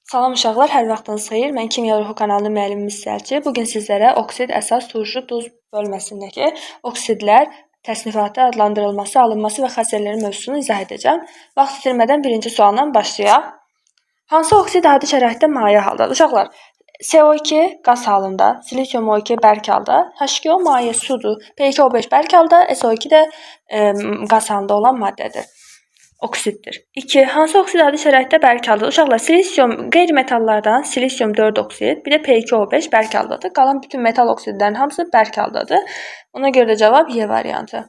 Salam uşaqlar, hər vaxtınız xeyir. Mən Kimya Ruhu kanalının müəllimimiz Səlci. Bu gün sizlərə oksid, əsas, turşu, duz bölməsindəki oksidlər təsnifatı, adlandırılması, alınması və xassələri mövzusunu izah edəcəm. Vaxt itirmədən birinci sualla başlayaq. Hansı oksid adi şəraitdə maye haldadır? Uşaqlar, CO2 qaz halında, silisium O2 bərk halda, H2O maye sudur, P2O5 bərk halda, SO2 də qaz halında olan maddədir. Oksiddir. 2. Hansı oksid adi şəraitdə bərk haldadır? Uşaqlar, silisium qeyri-metallardan silisium 4 oksid, bir də P2O5 bərk haldadır. Qalan bütün metal oksidlərin hamısı bərk haldadır. Ona görə də cavab Y variantı.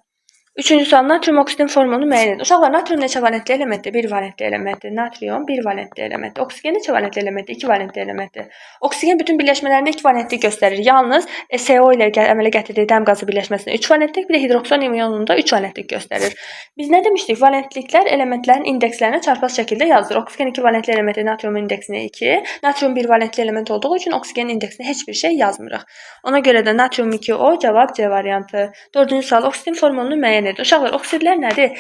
Üçüncü sual, natrium oksidin formulunu müəyyən edin. Uşaqlar, natrium neçə valentli elementdir? 1 valentli elementdir. Natrium 1 valentli elementdir. Oksigen neçə valentli elementdir? 2 valentli elementdir. Oksigen bütün birləşmələrində 2 valentlik göstərir. Yalnız CO ilə əmələ gətirdiyi dəm qazı birləşməsində 3 valentlik, bir də hidroksan ionunda 3 valentlik göstərir. Biz nə demişdik? Valentliklər elementlərin indekslərinə çarpaz şəkildə yazılır. Oksigen 2 valentli elementi, natriumun indeksinə 2. Natrium 1 valentli element olduğu üçün oksigenin indeksinə heç bir şey yazmırıq. Ona görə də natrium 2O cavab C variantı. Dördüncü sual, oksidin formulunu müəyyən edin. Uşaqlar, oksidlər nədir?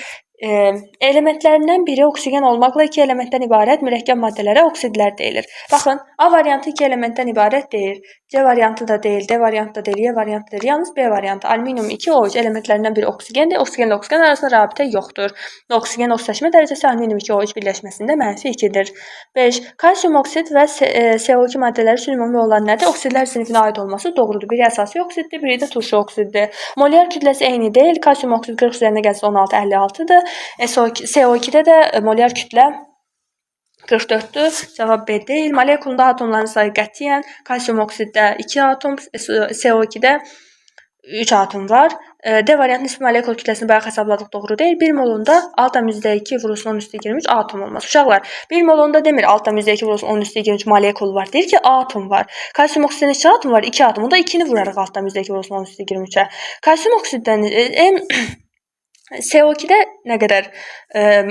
Elementlərindən biri oksigen olmaqla 2 elementdən ibarət mürəkkəb maddələrə oksidlər deyilir. Baxın, A variantı 2 elementdən ibarət deyil. C variantı da deyil, D variantı da deyil, Y variantı da deyil. Yalnız B variantı. Alüminium 2 OH elementlərindən biri oksigendir. Oksigenlə oksigen arasında rabitə yoxdur. Oksigen oksitləşmə dərəcəsi alüminium 2 OH birləşməsində -2-dir. 5. Kalsium oksid və CO2 maddələri üçün ümumi olan nədir? Oksidlər sinifinə aid olması doğrudur. Biri əsasi oksiddir, biri də turşu oksiddir. Molyar kütləsi eyni deyil. Kalsium oksid 40 üzərinə gəlsə 16-56-dır. CO2-də də molyar kütlə 44-dür. Cavab B deyil. Molekulunda atomların sayı qətiyyən kalsium oksiddə 2 atom, CO2-də 3 atom var. D variantı nisbi molekul kütləsini bayaq hesabladıq, doğru deyil. 1 molunda 6,2 vurulsun 10^23 atom olmaz. Uşaqlar, 1 molunda demir 6,2 vurulsun 10^23 molekul var. Deyir ki, atom var. Kalsium oksiddə neçə atom var? 2 atom. Onda 2-ni vurarıq 6,2 vurulsun 10^23-ə. Kalsium oksiddən CO2-də nə qədər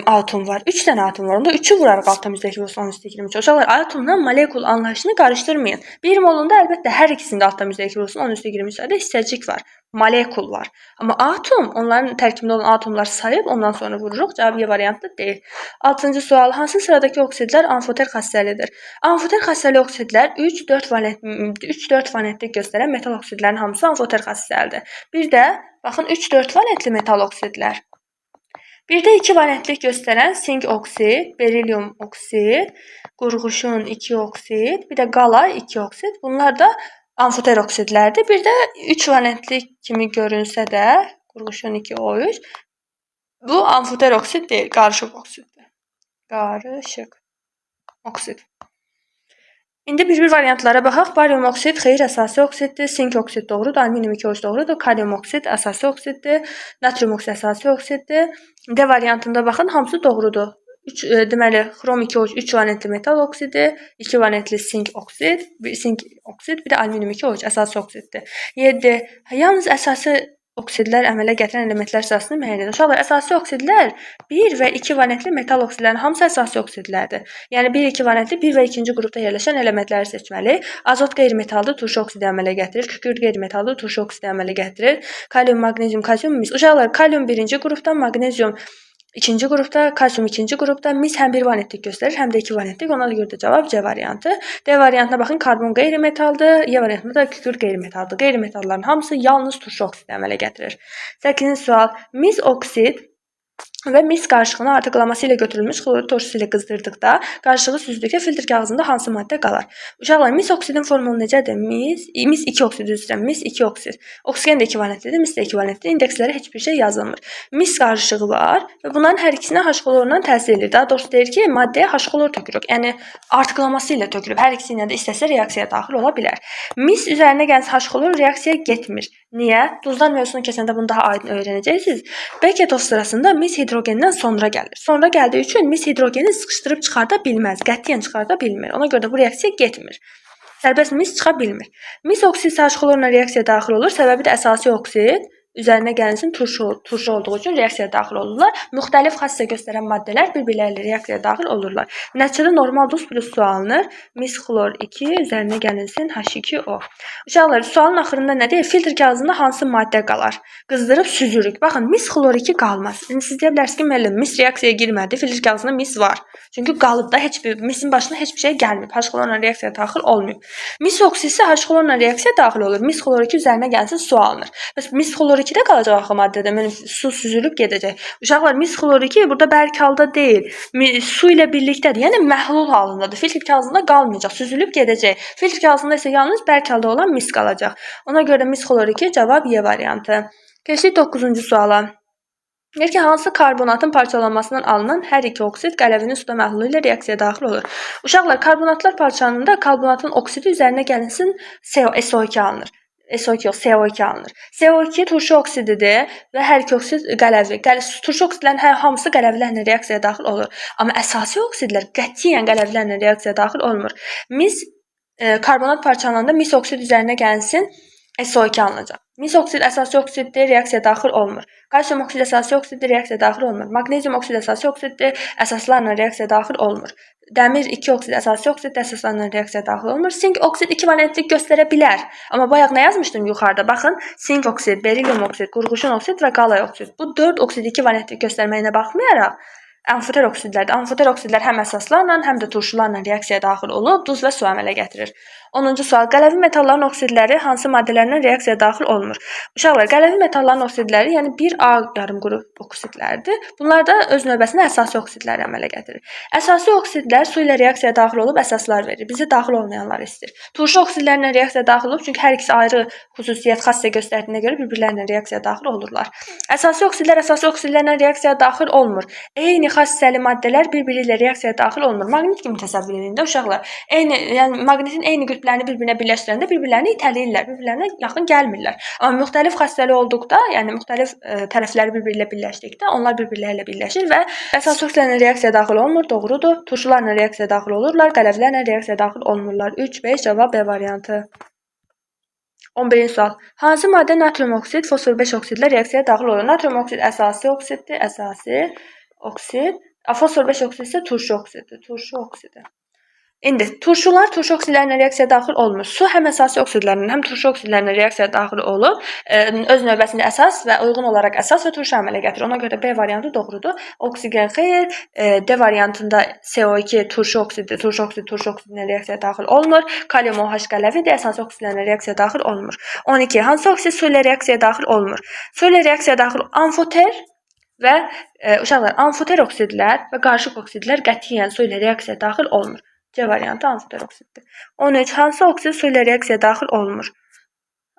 atom var? 3 dənə atom var. Onda 3-ü vurarıq 6,2 vurulsun 10^23. Uşaqlar, atomla molekul anlayışını qarışdırmayın. 1 molunda əlbəttə hər ikisində 6,2 vurulsun 10^23-də hissəcik var. Molekul var. Amma atom, onların tərkibində olan atomları sayıb ondan sonra vururuq. Cavab Y variantı deyil. 6-cı sual, hansı sıradakı oksidlər amfoter xassəlidir? Amfoter xassəli oksidlər 3-4 valentlik göstərən metal oksidlərin hamısı amfoter xassəlidir. Bir də baxın 3-4 valentli metal oksidlər. Bir də 2 valentlik göstərən sink oksid, berilyum oksid, qurğuşun 2 oksid, bir də qala 2 oksid. Bunlar da amfoter oksidlərdir. Bir də 3 valentlik kimi görünsə də qurğuşun 2 O3 bu amfoter oksid deyil, qarışıq oksiddir. Qarışıq oksid. İndi bir variantlara baxaq. Barium oksid xeyir əsasi oksiddir, sink oksid doğrudur, alüminium 2 OH doğrudur, kalium oksid əsasi oksiddir, natrium oksid əsasi oksiddir. D variantında baxın, hamısı doğrudur. Deməli, xrom 2 OH 3 valentli metal oksidi, 2 valentli sink oksid, bir də alüminium 2 OH əsasi oksiddir. 7. Yalnız əsasi oksidlər əmələ gətirən elementlər sırasını müəyyən edin. Uşaqlar, əsasi oksidlər 1 və 2 valentli metal oksidlərin hamısı əsasi oksidlərdir. Yəni 1-2 valentli 1 və 2-ci qrupda yerləşən elementləri seçməliyik. Azot qeyri-metaldır, turşu oksidi əmələ gətirir. Kükürt qeyri-metaldır, turşu oksidi əmələ gətirir. Kalium, maqnezium, kalsium, mis. Uşaqlar, kalium 1-ci qrupda, maqnezium 2-ci qrupda, kalsium 2-ci qrupda, mis həm 1 valentlik göstərir, həm də 2 valentlik. Ona görə də cavab C variantı. D variantına baxın, karbon qeyri-metaldır, Y variantında da kükürt qeyri-metaldır. Qeyri-metalların hamısı yalnız turşu oksidi əmələ gətirir. 8-ci sual, mis oksid və mis qarışığını artıqlaması ilə götürülmüş xlorür turşusu ilə qızdırdıqda qarışığı süzdükdə filtr kağızında hansı maddə qalar? Uşaqlar, mis oksidin formulu necədir? Mis 2 oksid üzrə, mis 2 oksid. Oksigen də 2 valentlidir, mis də 2 valentlidir. İndekslərə heç bir şey yazılmır. Mis qarışığı var və bunların hər ikisinə H xlorundan təsir edir. Daha doğrusu deyir ki, maddəyə H xlor tökürük. Yəni artıqlaması ilə tökülüb. Hər ikisi ilə də istəsə reaksiyaya daxil ola bilər. Mis üzərinə gələn H xlor reaksiyaya getmir. Niyə? Duzlar mövzusunu keçəndə bunu daha aydın öyrənəcəksiniz. Beketov sırasında mis hidrogendən sonra gəlir. Sonra gəldiyi üçün mis hidrogeni sıxışdırıb çıxarda bilməz, qətiyyən çıxarda bilmir. Ona görə də bu reaksiya getmir. Sərbəst mis çıxa bilmir. Mis oksid H xlorla reaksiyaya daxil olur. Səbəbi də əsasi oksid üzərinə gəlinsin turşu olduğu üçün reaksiyaya daxil olurlar. Müxtəlif xassə göstərən maddələr bir-birləri ilə reaksiyaya daxil olurlar. Nəticədə normal duz plus su alınır. Mis xlor 2 üzərinə gəlinsin H2O. Uşaqlar, sualın axırında nə deyir? Filtr kağızında hansı maddə qalar? Qızdırıb süzürük. Baxın, mis xlor 2 qalmaz. İndi siz deyə bilərsiniz ki, müəllim, mis reaksiyaya girmədi. Filtr kağızında mis var. Çünki qalıb da misin başına heç bir şey gəlmir. H xlorla reaksiyaya daxil olmuyor. Mis oksidi isə H xlorla reaksiyaya daxil olur. Mis xlor 2 üzərinə gəlsin su alınır. Bəs mis xlor 2-də qalacaq axı maddədə. Su süzülüb gedəcək. Uşaqlar, mis xlor 2 burada bərk halda deyil. Su ilə birlikdədir. Yəni məhlul halındadır. Filtr kağızında qalmayacaq. Süzülüb gedəcək. Filtr kağızında isə yalnız bərk halda olan mis qalacaq. Ona görə mis xlor 2 cavab Y variantı. Keçdik 9-cu suala. Deyir ki, hansı karbonatın parçalanmasından alınan hər iki oksid qələvinin suda məhlulu ilə reaksiyaya daxil olur? Uşaqlar, karbonatlar parçalanında karbonatın oksidi üzərinə gəlinsin SO2 alınır. SO2 yox, CO2 alınır. CO2 turşu oksididir və hər iki oksid qələvi. Turşu oksidlərin hamısı qələvlərlə reaksiyaya daxil olur. Amma əsasi oksidlər qətiyyən qələvlərlə reaksiyaya daxil olmur. Karbonat parçalananda mis oksid üzərinə gəlinsin SO2 alınacaq. Mis oksid əsasi oksiddir, reaksiyaya daxil olmur. Kalsium oksid əsasi oksiddir, reaksiyaya daxil olmur. Magnezium oksid əsasi oksiddir, əsaslarla reaksiyaya daxil olmur. Dəmir 2 oksid əsasi oksiddir, əsaslarla reaksiyaya daxil olmur. Sink oksid 2 valentlik göstərə bilər. Amma bayaq nə yazmışdım yuxarıda? Baxın, sink oksid, berilyum oksid, qurğuşun oksid və qalay oksid. Bu 4 oksid 2 valentlik göstərməyinə baxmayaraq amfoter oksidlərdir. Amfoter oksidlər həm əsaslarla, həm də turşularla reaksiyaya daxil olub, duz və su əmələ gətirir. 10-cu sual. Qələvi metalların oksidləri hansı maddələrlə reaksiyaya daxil olmur? Uşaqlar, qələvi metalların oksidləri, yəni 1A yarımqrup oksidlərdir. Bunlar da öz növbəsində əsasi oksidləri əmələ gətirir. Əsasi oksidlər su ilə reaksiyaya daxil olub əsaslar verir. Bizi daxil olmayanları istəyir. Turşu oksidlərlə reaksiyaya daxil olub, çünki hər ikisi ayrı xüsusiyyət, xassə göstərdiyinə görə bir-birlərinə reaksiyaya daxil olurlar. Əsasi oksidlər əsasi oksidlərlə reaksiyaya daxil olmur. Eyni xassəli maddələr bir-biri ilə reaksiyaya daxil olmur. Maqnit kimi təsəvvür edin də uşaqlar. Yəni maqnitin eyni qütblərini bir-birinə birləşdirəndə bir-birlərini itələyirlər, bir-birlərinə yaxın gəlmirlər. Amma müxtəlif xassəli olduqda, yəni müxtəlif tərəfləri bir-biri ilə birləşdikdə onlar bir-birləri ilə birləşir və əsas oksidlərlə reaksiyaya daxil olmur, doğrudur. Turşularla reaksiyaya daxil olurlar, qələvlərlə reaksiyaya daxil olmurlar. 3, 5 cavab B variantı. 11-ci sual. Hansı maddə natrium oksid, fosfor 5 oksidlə reaksiyaya daxil olur? Natrium oksid əsasi oksiddir, əsasi oksid. Fosfor 5 oksid isə turşu oksiddir, turşu oksidi. İndi turşular turşu oksidlərinə reaksiyaya daxil olmur. Su həm əsasi oksidlərlə, həm turşu oksidlərinə reaksiyaya daxil olub, öz növbəsində əsas və uyğun olaraq əsas və turşu əmələ gətirir. Ona görə B variantı doğrudur. Oksigen xeyr, D variantında CO2 turşu oksiddir, turşu oksidinə reaksiyaya daxil olmur. Kalium OH qələvidir, əsasi oksidlərinə reaksiyaya daxil olmur. 12. Hansı oksid su ilə reaksiyaya daxil olmur? Su ilə reaksiyaya daxil amfoter və uşaqlar, amfoter oksidlər və qarışıq oksidlər qətiyyən su ilə reaksiyaya daxil olmur. C variantı amfoter oksiddir. 13. Hansı oksid su ilə reaksiyaya daxil olmur?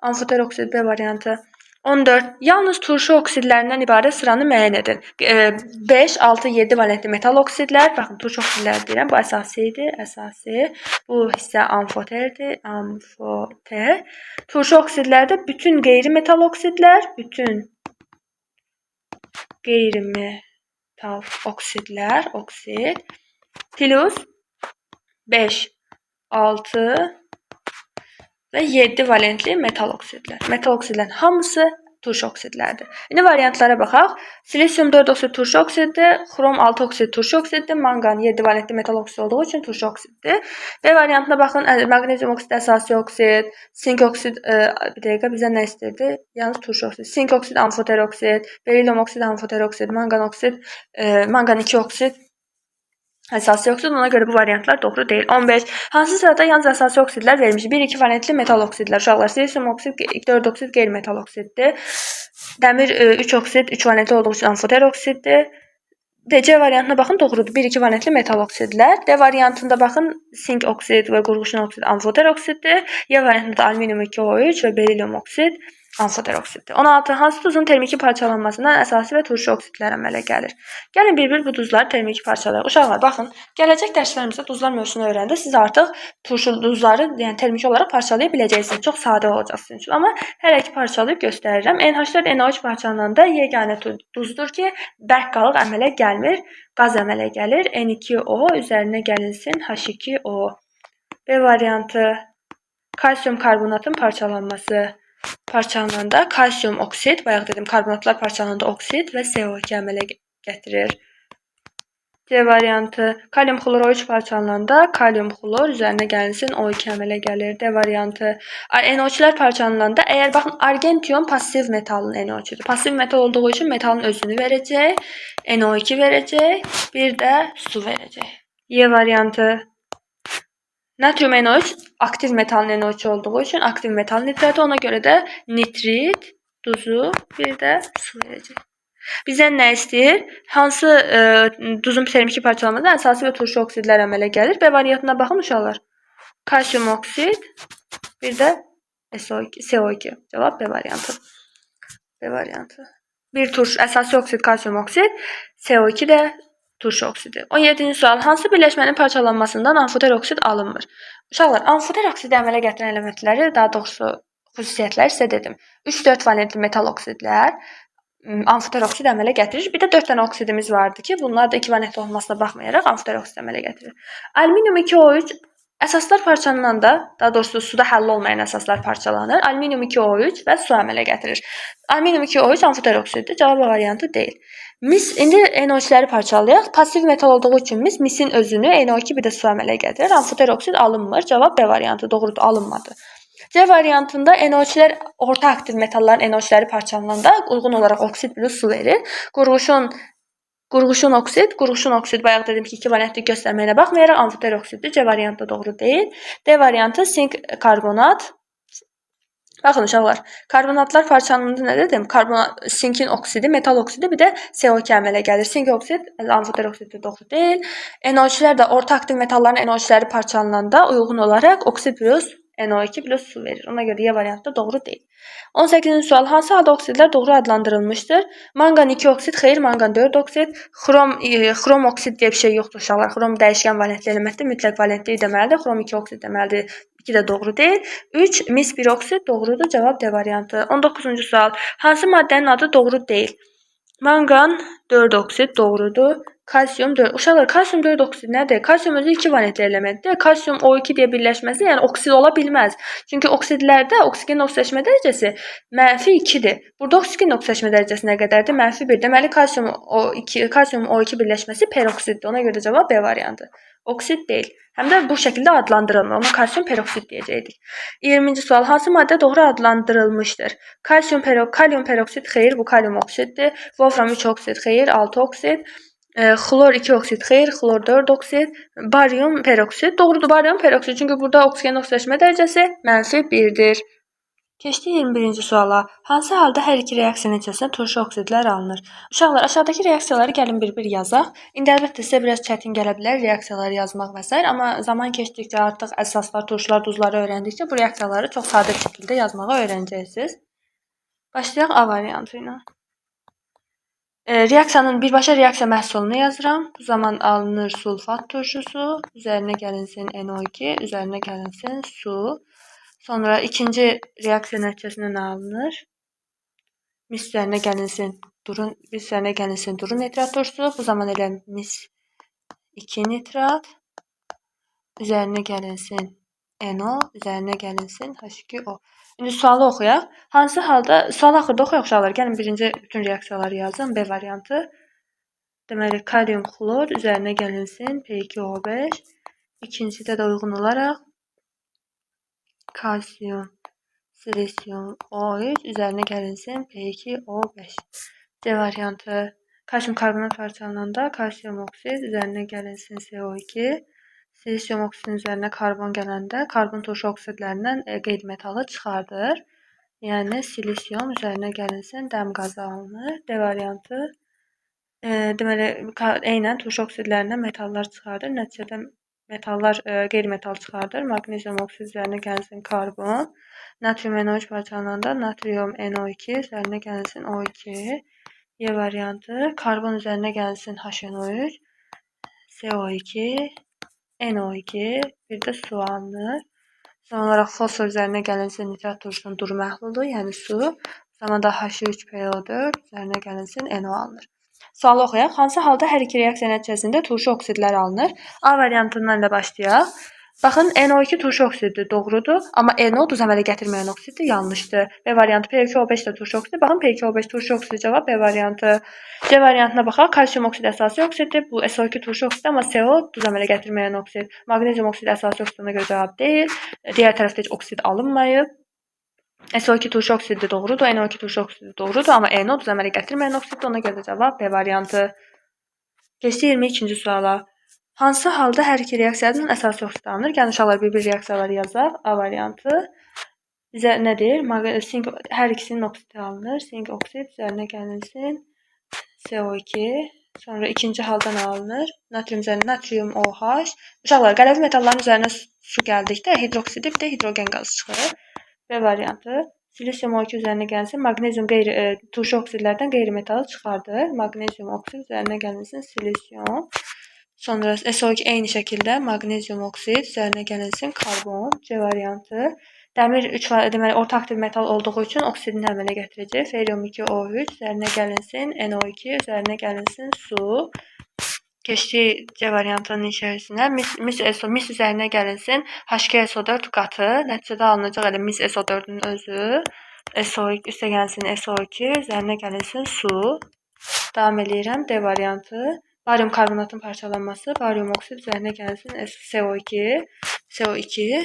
Amfoter oksid B variantı. 14. Yalnız turşu oksidlərindən ibarət sıranı müəyyən edin. 5, 6, 7 valentli metal oksidlər. Baxın, turşu oksidlər deyirəm. Bu əsasi idi, əsasi. Bu hissə amfoterdir, amfoter. Turşu oksidlərdə bütün qeyri-metal oksidlər, bütün qeyri-metal oksidlər, oksid. Plus 5, 6 və 7 valentli metal oksidlər. Metal oksidlərin hamısı turşu oksidlərdir. İndi variantlara baxaq. Silisium 4 oksid turşu oksiddir, xrom 6 oksid turşu oksiddir, manqan 7 valentli metal oksid olduğu üçün turşu oksiddir. B variantına baxın, maqnezium oksid əsasi oksid, sink oksid, bir dəqiqə bizə nə istirdi? Yalnız turşu oksid. Sink oksid amfoter oksid, berilyum oksid amfoter oksid, manqan oksid, manqan 2 oksid əsasi oksid, ona görə bu variantlar doğru deyil. 15. Hansı sırada yalnız əsasi oksidlər verilmiş? 1-2 valentli metal oksidlər. Uşaqlar, silisium oksid 4 oksid qeyri-metal oksiddir. Dəmir 3 oksid 3 valentli olduğu üçün amfoter oksiddir. C variantına baxın, doğrudur. 1-2 valentli metal oksidlər. D variantında baxın, sink oksid və qurğuşun oksid amfoter oksiddir. Y variantında alüminium 2O3 və berilyum oksid amfoter oksiddir. 16. Hansı duzun termiki parçalanmasından əsasi və turşu oksidlər əmələ gəlir? Gəlin bir-bir bu duzları termiki parçalayaq. Uşaqlar, baxın, gələcək dərslərimizdə duzlar mövzusunu öyrəndə siz artıq turşu duzları, yəni termiki olaraq parçalaya biləcəksiniz. Çox sadə olacaq sizin üçün. Amma hələ ki parçalayıb göstərirəm. NH4 NO3 parçalananda yeganə duzdur ki, bərk qalıq əmələ gəlmir, qaz əmələ gəlir. N2O üzərinə gəlinsin H2O. B variantı kalsium karbonatın parçalanması. parçalananda kalsium oksid, bayaq dedim karbonatlar parçalananda oksid və CO2 əmələ gətirir. C variantı, kalium xlor O3 parçalananda kalium xlor üzərinə gəlinsin O2 əmələ gəlir. D variantı, NO2-lər parçalananda, əgər baxın argentium passiv metalın NO2-dür. Passiv metal olduğu üçün metalın özünü verəcək, NO2 verəcək, bir də su verəcək. Y variantı, natrium NO3 aktiv metalın NO2 olduğu üçün aktiv metal nitratı, ona görə də nitrit, duzu, bir də su verəcək. Bizdən nə istəyir? Hansı duzun termiki parçalanmada əsasi və turşu oksidlər əmələ gəlir? B variantına baxın uşaqlar. Kalsium oksid, bir də CO2. Cavab B variantı. B variantı. Bir turşu, əsasi oksid kalsium oksid, CO2 də turşu oksidi. 17-ci sual. Hansı birləşmənin parçalanmasından amfoter oksid alınmır? Uşaqlar, amfoter oksidi əmələ gətirən elementləri, daha doğrusu xüsusiyyətləri sizə dedim. 3-4 valentli metal oksidlər amfoter oksid əmələ gətirir. Bir də 4 dənə oksidimiz vardı ki, bunlar da 2 valentli olmasına baxmayaraq amfoter oksid əmələ gətirir. Alüminium 2O3 əsaslar parçalananda, daha doğrusu suda həll olmayan əsaslar parçalanır. Alüminium 2O3 və su əmələ gətirir. Alüminium 2O3 amfoter oksiddir. Cavab variantı deyil. Mis, indi NO2-ləri parçalayaq. Pasiv metal olduğu üçün misin özünü NO2 bir də su əmələ gətirir. Amfoter oksid alınmır. Cavab B variantı. Doğrudur, alınmadı. C variantında NO2-lər orta aktiv metalların NO2-ləri parçalananda uyğun olaraq oksid plus su verir. Qurğuşun oksid bayaq dedim ki, 2 valentli göstərməyinə baxmayaraq amfoter oksiddir. C variantı doğru deyil. D variantı sink karbonat. Baxın uşaqlar, karbonatlar parçalananda nə dedim? Sinkin oksidi, metal oksidi, bir də CO2 əmələ gəlir. Sink oksid, amfoter oksiddir, doğru deyil. NO2-lər də orta aktiv metalların NO2-ləri parçalananda uyğun olaraq oksid plus NO2 plus su verir. Ona görə Y variantı doğru deyil. 18-ci sual. Hansı halda oksidlər doğru adlandırılmışdır? Manqan 2 oksid, xeyr, manqan 4 oksid. Xrom oksid deyə bir şey yoxdur uşaqlar. Xrom dəyişkən valentli elementdir, mütləq valentli deməlidir. Xrom 2 oksid deməlidir. 2 də doğru deyil. 3 mis 1 oksid doğrudur. Cavab D variantı. 19-cu sual. Hansı maddənin adı doğru deyil? Manqan 4 oksid doğrudur. Kalsium 4. Uşaqlar, kalsium 4 oksid nədir? Kalsium özü 2 valentli elementdir. Kalsium O2 deyə birləşməsi, yəni oksid ola bilməz. Çünki oksidlərdə oksigenin oksidaşma dərəcəsi -2-dir. Burada oksigenin oksidaşma dərəcəsi nə qədərdir? -1. Deməli, kalsium O2 birləşməsi peroksiddir. Ona görə cavab B variantı. Oksid deyil. Həm də bu şəkildə adlandırılmır. Ona kalsium peroksid deyəcəkdik. 20-ci sual. Hansı maddə doğru adlandırılmışdır? Kalium peroksid, xeyr, bu kalium oksiddir. Wolfram 3 oksid, xeyr, 6 oksid. Xlor 2 oksid, xeyr, xlor 4 oksid. Barium peroksid, doğrudur, barium peroksid. Çünki burada oksigenin oksidaşma dərəcəsi -1-dir. Keçdik 21-ci suala. Hansı halda hər iki reaksiya nəticəsində turşu oksidlər alınır? Uşaqlar, aşağıdakı reaksiyaları gəlin bir-bir yazaq. İndi əlbəttə sizə biraz çətin gələ bilər reaksiyaları yazmaq və s. Amma zaman keçdikcə artıq əsaslar, turşular, duzları öyrəndikcə bu reaksiyaları çox sadə şəkildə yazmağı öyrənəcəksiniz. Başlayaq A variantı ilə. Reaksiyanın birbaşa reaksiya məhsulunu yazıram. Bu zaman alınır sulfat turşusu, üzərinə gəlinsin NO2, üzərinə gəlinsin su. Sonra ikinci reaksiya nəticəsində nə alınır? Mis üzərinə gəlinsin durun nitrat turşusu. Bu zaman elə mis 2 nitrat, üzərinə gəlinsin NO, üzərinə gəlinsin H2O. İndi sualı oxuyaq. Hansı halda, sual axırda oxuyaq uşaqlar. Gəlin birinci bütün reaksiyaları yazın. B variantı. Deməli, kalium xlor, üzərinə gəlinsin P2O5. İkincidə də uyğun olaraq kalsium, silisium O3, üzərinə gəlinsin P2O5. C variantı. Kalsium karbonat parçalananda kalsium oksid, üzərinə gəlinsin CO2. Silisium oksidin üzərinə karbon gələndə karbon turşu oksidlərindən qeyri-metalı çıxardır. Yəni silisium üzərinə gəlinsin dəm qazı alınır. D variantı. Deməli, eynən turşu oksidlərindən metallar çıxardır. Nəticədə metallar qeyri-metal çıxardır. Maqnezium oksid üzərinə gəlinsin karbon. Natrium NO3 parçalananda natrium NO2 üzərinə gəlinsin O2. Y variantı. Karbon üzərinə gəlinsin HNO3. CO2. NO2, bir də su alınır. Son olaraq fosfor üzərinə gəlinsin nitrat turşusunun duru məhlulu, yəni su. Zamanda H3PO4 üzərinə gəlinsin NO alınır. Sualı oxuyaq. Hansı halda hər iki reaksiya nəticəsində turşu oksidlər alınır? A variantından da başlayaq. Baxın, NO2 turşu oksididir, doğrudur. Amma NO duz əmələ gətirməyən oksiddir, yanlışdır. B variantı. P2O5 də turşu oksididir. Baxın, P2O5 turşu oksididir, cavab B variantı. C variantına baxaq. Kalsium oksidi əsasi oksiddir. Bu SO2 turşu oksididir, amma CO duz əmələ gətirməyən oksid. Maqnezium oksidi əsasi oksidinə görə cavab deyil. Digər tərəfdə heç oksid alınmayıb. SO2 turşu oksididir, doğrudur. NO2 turşu oksididir, doğrudur. Amma NO duz əmələ gətirməyən oksiddir. Ona görə də cavab B variantı. Keçdik 22-ci suala. Hansı halda hər iki reaksiyadan əsas oksid alınır? Gəlin uşaqlar bir-bir reaksiyaları yazaq. A variantı bizə nə deyir? Sink hər ikisinin oksidi alınır. Sink oksid üzərinə gəlinsin CO2. Sonra ikinci halda nə alınır? Natrium üzərinə natrium OH. Uşaqlar qələvi metalların üzərinə su gəldikdə hidroksidi bir də hidrogen qazı çıxır. B variantı. Silisium O2 üzərinə gəlinsin. Maqnezium turşu oksidlərdən qeyri-metalı çıxardır. Maqnezium oksid üzərinə gəlinsin silisium. Sonra SO2 eyni şəkildə maqnezium oksid üzərinə gəlinsin karbon. C variantı. Dəmir 3 deməli orta aktiv metal olduğu üçün oksidini əmələ gətirəcək. Ferium 2O3 üzərinə gəlinsin NO2 üzərinə gəlinsin su. Keçdik C variantının içərisinə. Mis üzərinə gəlinsin H2SO4 qatı. Nəticədə alınacaq elə mis SO4-ün özü. SO2 üstə gəlsin SO2 üzərinə gəlinsin su. Davam edirəm. D variantı. Barium karbonatın parçalanması, barium oksid üzərinə gəlsin CO2.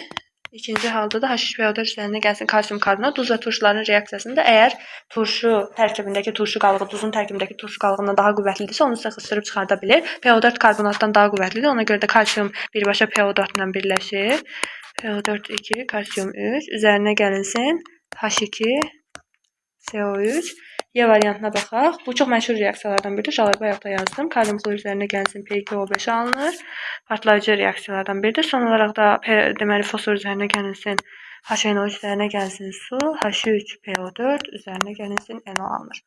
İkinci halda da H3PO4 üzərinə gəlsin kalsium karbonat. Duz və turşuların reaksiyasında əgər turşu tərkibindəki turşu qalığı duzun tərkibindəki turşu qalığından daha qüvvətlidirsə, onu sıxışdırıb çıxarda bilir. PO4 karbonatdan daha qüvvətlidir. Ona görə də kalsium birbaşa PO4 ilə birləşir. PO4 2, kalsium 3 üzərinə gəlinsin H2 CO3. Y variantına baxaq. Bu çox məşhur reaksiyalardan biridir. Uşaqlar bayaq da yazdım. Kalium klor üzərinə gəlsin P2O5 alınır. Partlayıcı reaksiyalardan biridir. Son olaraq da deməli fosfor üzərinə gəlinsin HNO üzərinə gəlsin su, H3PO4 üzərinə gəlinsin NO alınır.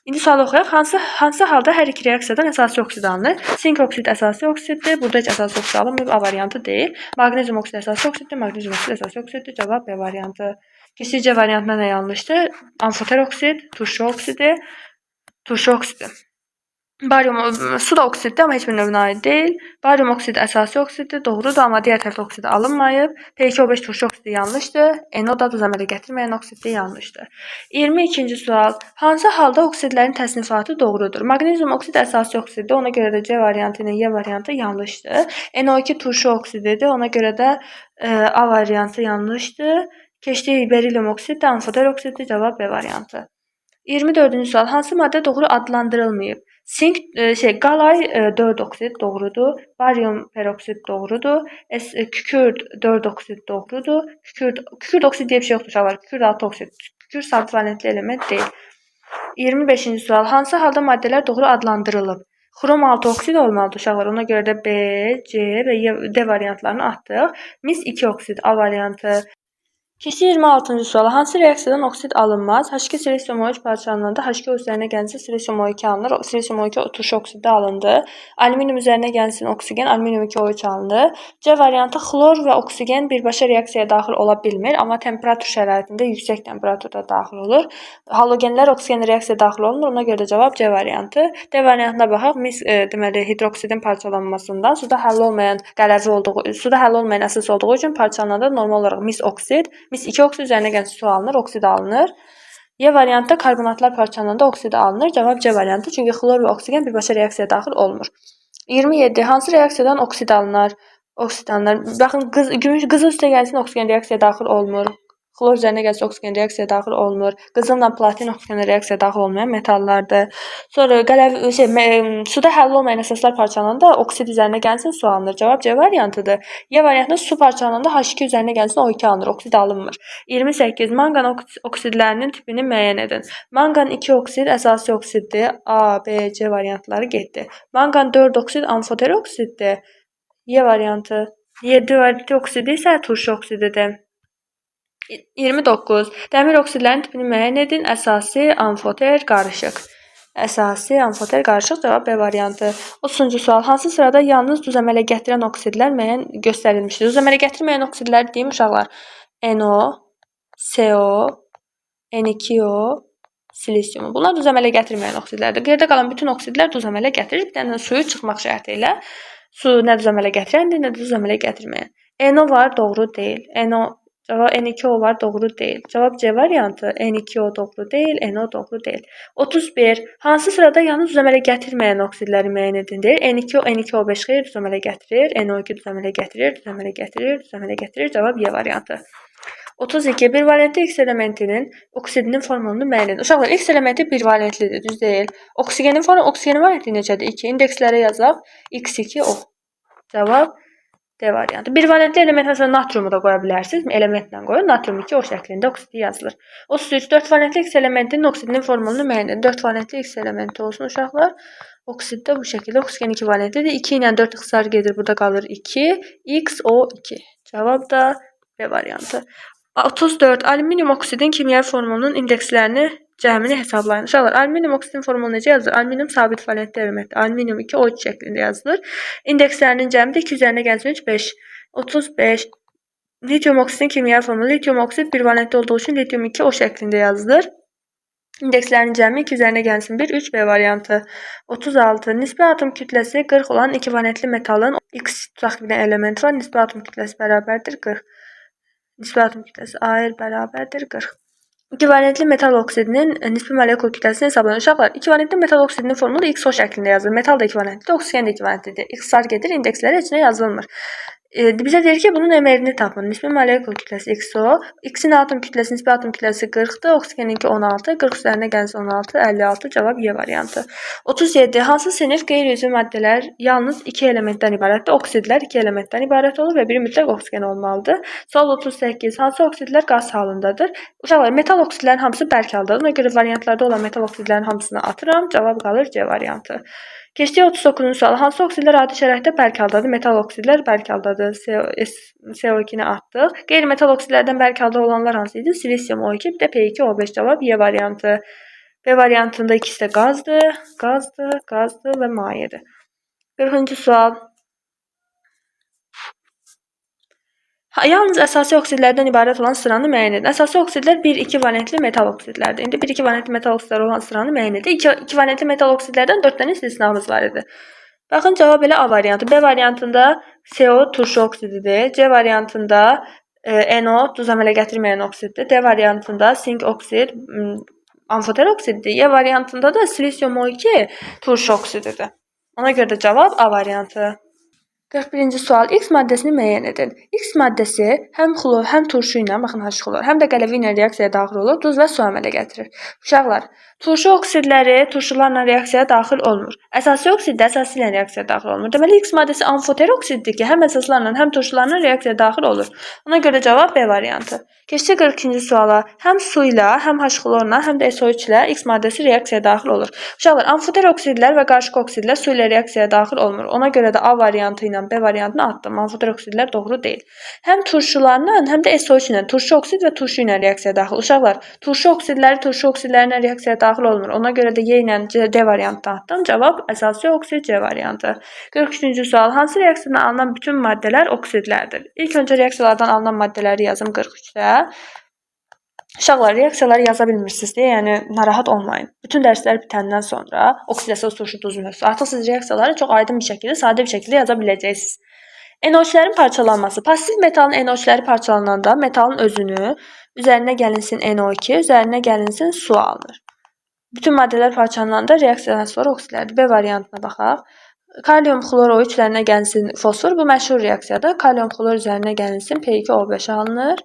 İndi sual oxuyaq. Hansı halda hər iki reaksiyadan əsasi oksid alınır? Sink oksid əsasi oksiddir. Burada heç əsasi oksid alınmır. A variantı deyil. Maqnezium oksid əsasi oksiddir. Maqnezium oksid əsasi oksiddir. Cavab B variantı. Keçdik C variantına nə yanlışdır? Amfoter oksid, turşu oksidi, turşu oksidi. Barium su da oksiddir, amma heç bir növünə aid deyil. Barium oksidi əsasi oksiddir, doğrudur, amma digər tərəfdə oksidi alınmayıb. P2O5 turşu oksidi yanlışdır. NO da duz əmələ gətirməyən oksiddir, yanlışdır. 22-ci sual. Hansı halda oksidlərin təsnifatı doğrudur? Maqnezium oksid əsasi oksiddir, ona görə də C variantı ilə Y variantı yanlışdır. NO2 turşu oksididir, ona görə də A variantı yanlışdır. Keçdik berilyum oksid də amfoter oksiddir, cavab B variantı. 24-cü sual. Hansı maddə doğru adlandırılmayıb? Sink qalay 4 oksid doğrudur. Barium peroksid doğrudur. Kükürt 4 oksid doğrudur. Kükürt oksid deyə bir şey yoxdur uşaqlar. Kükürt 6 oksid. Kükürt sabit valentli element deyil. 25-ci sual. Hansı halda maddələr doğru adlandırılıb? Xrom 6 oksid olmalıdır uşaqlar. Ona görə də B, C və D variantlarını atdıq. Mis 2 oksid A variantı. Keçdik 26-cı suala. Hansı reaksiyadan oksid alınmaz? H2 silisium O3 parçalananda H2 üzərinə gəlsin silisium O2 alınır. Silisium O2 turşu oksidi alındı. Alüminium üzərinə gəlsin oksigen, alüminium 2O3 alındı. C variantı xlor və oksigen birbaşa reaksiyaya daxil ola bilmir, amma temperatur şəraitində yüksək temperaturda daxil olur. Halogenlər oksigen reaksiyaya daxil olmur. Ona görə də cavab C variantı. D variantına baxaq. Mis deməli hidroksidin parçalanmasından suda həll olmayan əsas olduğu üçün parçalananda normal olaraq mis oksid, mis 2 oksid üzərinə gəlsin su alınır, oksid alınır. Y variantda karbonatlar parçalananda oksid alınır. Cavab C variantı. Çünki xlor və oksigen birbaşa reaksiyaya daxil olmur. 27. Hansı reaksiyadan oksid alınır? Baxın, qızıl üstə gəlsin oksigen reaksiyaya daxil olmur. Xlor üzərinə gəlsə oksigen reaksiyaya daxil olmur. Qızılla platin oksigen reaksiyaya daxil olmayan metallardır. Sonra suda həll olmayan əsaslar parçalananda oksid üzərinə gəlsin su alınır. Cavab C variantıdır. Y variantında su parçalananda H2 üzərinə gəlsin O2 alınır. Oksid alınmır. 28. Manqan oksidlərinin tipini müəyyən edin. Manqan 2 oksid əsasi oksiddir. A, B, C variantları getdi. Manqan 4 oksid amfoter oksiddir. Y variantı. 7 oksidi isə turşu oksididir. 29. Dəmir oksidlərin tipini müəyyən edin. Əsasi, amfoter, qarışıq. Əsasi, amfoter, qarışıq. Cavab B variantı. 30-cu sual. Hansı sırada yalnız duz əmələ gətirən oksidlər müəyyən göstərilmişdir? Duz əmələ gətirməyən oksidlər deyim uşaqlar. NO, CO, N2O, silisium. Bunlar duz əmələ gətirməyən oksidlərdir. Geridə qalan bütün oksidlər duz əmələ gətirir. Bir dənə suyu çıxmaq şərti ilə. Su nə duz əmələ gətirəndir, nə də duz əmələ gətirməyən. NO var, doğru değil. NO cevap N2O var, doğru değil. Cevap C variantı. N2O doğru değil, NO doğru değil. 31. Hansı sırada yalnız düzəmələ gətirməyən oksidləri müəyyən edin deyir. N2O, N2O5 xeyr düzəmələ gətirir. NO2 düzəmələ gətirir, düzəmələ gətirir, düzəmələ gətirir. Cavab Y variantı. 32. Bir valentli X elementinin oksidinin formulunu müəyyən edin. Uşaqlar, X elementi bir valentlidir, düz deyil. Oksigenin valentliyi necədir? 2. İndekslərə yazaq. X2O. Cavab D variantı. Bir valentli element məsələn natriumu da qoya bilərsiniz. Elementlə qoyun. Natrium 2 o şəklində oksidi yazılır. 33. 4 valentli X elementinin oksidinin formulunu müəyyən edin. 4 valentli X elementi olsun uşaqlar. Oksid də bu şəkildə. Oksigen 2 valentlidir. 2 ilə 4 ixtisar gedir. Burada qalır 2. XO2. Cavab da B variantı. 34. Alüminium oksidin kimyəvi formulunun indekslərini cəmini hesablayın. Uşaqlar, alüminium oksidin formulu necə yazılır? Alüminium sabit valentli elementdir. Alüminium 2 O3 şəklində yazılır. İndekslərinin cəmi də 2 üzərinə gəlsin 3, 5. 35. Lityum oksidin kimyəvi formulu. Lityum oksid bir valentli olduğu üçün lityum 2 O şəklində yazılır. İndekslərin cəmi 2 üzərinə gəlsin 1, 3 B variantı. 36. Nisbi atom kütləsi 40 olan iki valentli metalın X tutaq bir element var. Nisbi atom kütləsi bərabərdir 40. Nisbi atom kütləsi AR bərabərdir 40. İkivalentli metal oksidinin nisbi molekul kütləsini hesablayın. Uşaqlar, ikivalentli metal oksidinin formulu XO şəklində yazılır. Metal da ikivalentlidir, oksigen də ikivalentlidir. İxtisar gedir, indeksləri heç nə yazılmır. Bizə deyir ki, bunun MR-ni tapın. Nisbi molekul kütləsi XO. X-in atom kütləsi, nisbi atom kütləsi 40-dır. Oksigeninki 16. 40 üzərinə gəlsin 16, 56. Cavab Y variantı. 37. Hansı sinif qeyri-üzvi maddələr yalnız 2 elementdən ibarətdir? Oksidlər 2 elementdən ibarət olur və biri mütləq oksigen olmalıdır. Sual 38. Hansı oksidlər qaz halındadır? Uşaqlar, metal oksidlərin hamısı bərk haldadır. Ona görə variantlarda olan metal oksidlərin hamısını atıram. Cavab qalır C variantı. Keçdik 39-cu suala. Hansı oksidlər adi şəraitdə bərk haldadır? Metal oksidlər bərk haldadır. CO2-ni atdıq. Qeyri-metal oksidlərdən bərk halda olanlar hansı idi? Silisium O2, bir də P2O5. Cavab Y variantı. B variantında ikisi də qazdır və mayedir. 40-cı sual. Yalnız əsasi oksidlərdən ibarət olan sıranı müəyyən edin. Əsasi oksidlər 1-2 valentli metal oksidlərdir. İndi 1-2 valentli metal oksidlər olan sıranı müəyyən edin. 2 valentli metal oksidlərdən 4 dənə istisnamız var idi. Baxın, cavab elə A variantı. B variantında CO turşu oksididir. C variantında NO duz əmələ gətirməyən oksiddir. D variantında sink oksid amfoter oksididir. Y variantında da silisium O2 turşu oksididir. Ona görə də cavab A variantı. 41-ci sual. X maddəsini müəyyən edin. X maddəsi həm xlor, həm turşu ilə, baxın H-xlor, həm də qələvi ilə reaksiyaya daxil olur, duz və su əmələ gətirir. Uşaqlar, turşu oksidləri turşularla reaksiyaya daxil olmur. Əsasi oksid də əsasi ilə reaksiyaya daxil olmur. Deməli, X maddəsi amfoter oksiddir ki, həm əsaslarla, həm turşularla reaksiyaya daxil olur. Ona görə cavab B variantı. Keçdik 42-ci suala. Həm su ilə, həm H-xlorla, həm də SO3 ilə X maddəsi reaksiyaya daxil olur. Uşaqlar, amfoter oksidlər və qarışıq oksidlər su ilə reaksiyaya daxil olmur. Ona görə də A variantı ilə B variantını atdım. Amfoter oksidlər doğru deyil. Həm turşularla, həm də SO3 ilə, turşu oksid və turşu ilə reaksiyaya daxil. Uşaqlar, turşu oksidlərlə reaksiyaya daxil olmur. Ona görə də Y ilə D variantını atdım. Cavab əsasi oksid C variantı. 43-cü sual. Hansı reaksiyadan alınan bütün maddələr oksidlərdir? İlk öncə reaksiyalardan alınan maddələri yazım 43-də. Uşaqlar, reaksiyaları yaza bilmirsiniz deyə, yəni narahat olmayın. Bütün dərslər bitəndən sonra oksidasiya turşu duz mövzusu. Artıq siz reaksiyaları çox aydın bir şəkildə, sadə bir şəkildə yaza biləcəksiniz. NO3-lərin parçalanması. Pasiv metalın NO3-ləri parçalananda metalın özünü üzərinə gəlinsin NO2, üzərinə gəlinsin su alınır. Bütün maddələr parçalananda reaksiyadan sonra oksidlərdir. B variantına baxaq. Kalium xlor O3 üzərinə gəlinsin fosfor. Bu məşhur reaksiyadır. Kalium xlor üzərinə gəlinsin P2O5 alınır.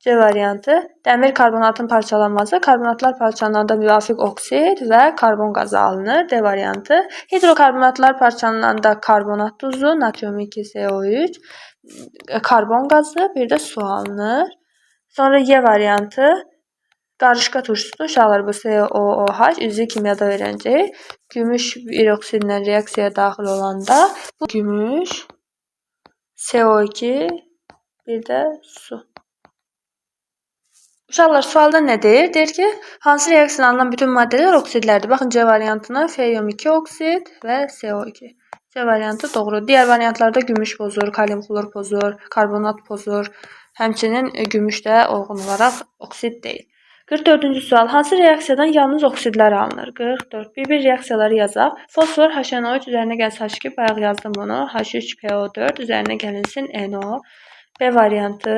C variantı. Dəmir karbonatın parçalanması. Karbonatlar parçalananda müvafiq oksid və karbon qazı alınır. D variantı. Hidrokarbonatlar parçalananda karbonat duzu, natrium 2CO3, karbon qazı, bir də su alınır. Sonra Y variantı. Qarışqa turşusu. Uşaqlar, bu COOH üzvü kimyada öyrənəcək. Gümüş bir oksidlə reaksiyaya daxil olanda bu gümüş, CO2, bir də su. Uşaqlar, sualda nə deyir? Deyir ki, hansı reaksiyadan alınan bütün maddələr oksidlərdir? Baxın, C variantına Fe2 oksid və CO2. C variantı doğru. Digər variantlarda gümüş pozur, kalium xlor pozur, karbonat pozur. Həmçinin gümüş də uyğun olaraq oksid deyil. 44-cü sual. Hansı reaksiyadan yalnız oksidlər alınır? 44. Bir reaksiyaları yazaq. Fosfor HNO3 üzərinə gəlsin H2, bayaq yazdım bunu. H3PO4 üzərinə gəlinsin NO. B variantı.